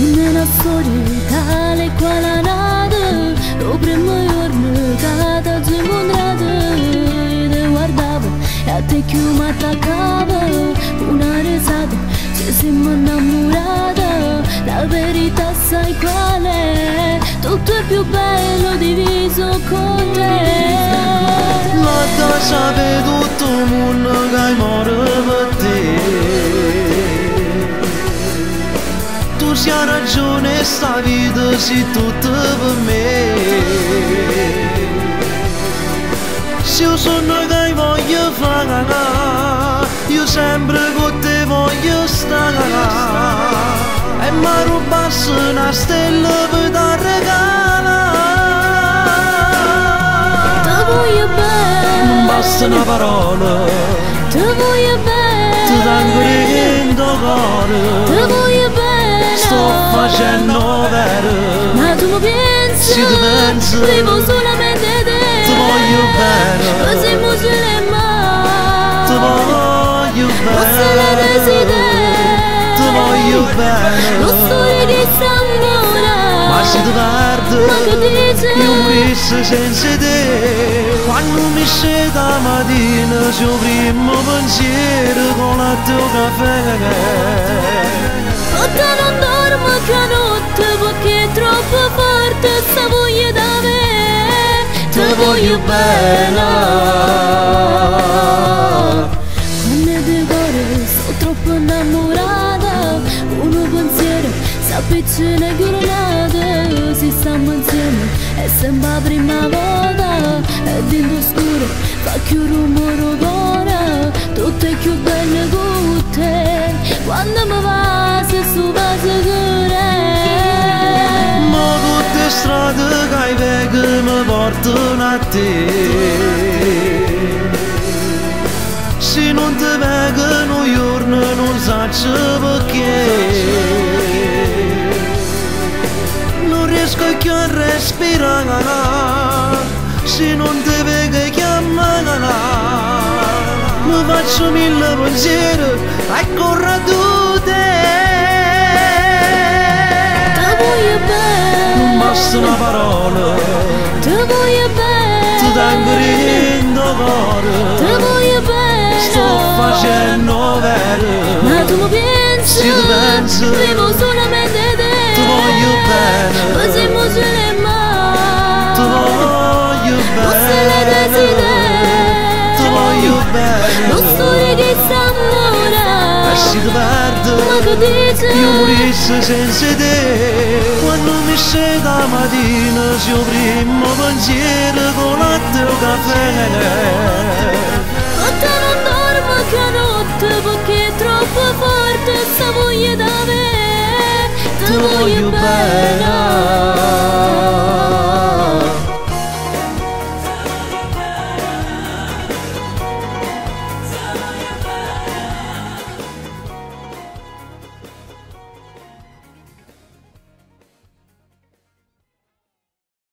Una storia tale qual è nata, lo primo giorno che ti ho incontrato, io ti guardavo e a te che mi attaccavo, una risata, ci siamo innamorata, la verità sai qual è, tutto è più bello diviso con te. Ma da sapere tutto il mondo che muore per te. Tu sei ragione, sta vita sei tutta per me. Se io sono che voglio fare, io sempre con te voglio stare. E mi rubassi una stella per da regalare. Ti voglio bene, Non basta una parola, ti voglio bene, ti tengo dentro il cuore. ti voglio bene, Sto facendo vero, ma tu mi pensi, se ti penso, vivo solamente te. ti voglio bene, Così mi sulle mani, ti voglio non se la bene, desidera, ti voglio bene. non storia di s'amore, Ma se ti perdo, ma che dici? io morisco senza te. Quando mi scendo la mattina, sul primo pensiero con la tua caffè. Notte non dormo che notte perché è troppo forte sta voglia da me. Ti voglio bene. Quando ti cuore sto troppo innamorata, uno pensiero si appiccina giornata, si stiamo insieme è sempre la prima volta, e dentro scuro fa più rumore d'ora, tutto è più bello con te, quando mi va se su va sicura. Ma tutte le strade che hai veghe mi portano a te. Se non ti vegono un giorno non so perché. Non riesco più a respirare, se non ti vedo chiamare. Mi faccio mille pensieri e corro a te. Ti voglio bene, Non basta una parola, ti voglio bene, ti tengo dentro il cuore. ti voglio bene, Sto facendo vero, ma tu mi pensi, se ti penso, vivo solamente te. ti voglio bene, Così mi sulle mani, ti voglio non se la bene, desidera, ti voglio bene. non storia di s'amore, E se ti perdo, ma che dici? io morisco senza te. Quando mi scendo la mattina, sul primo pensiero con la tua caffè.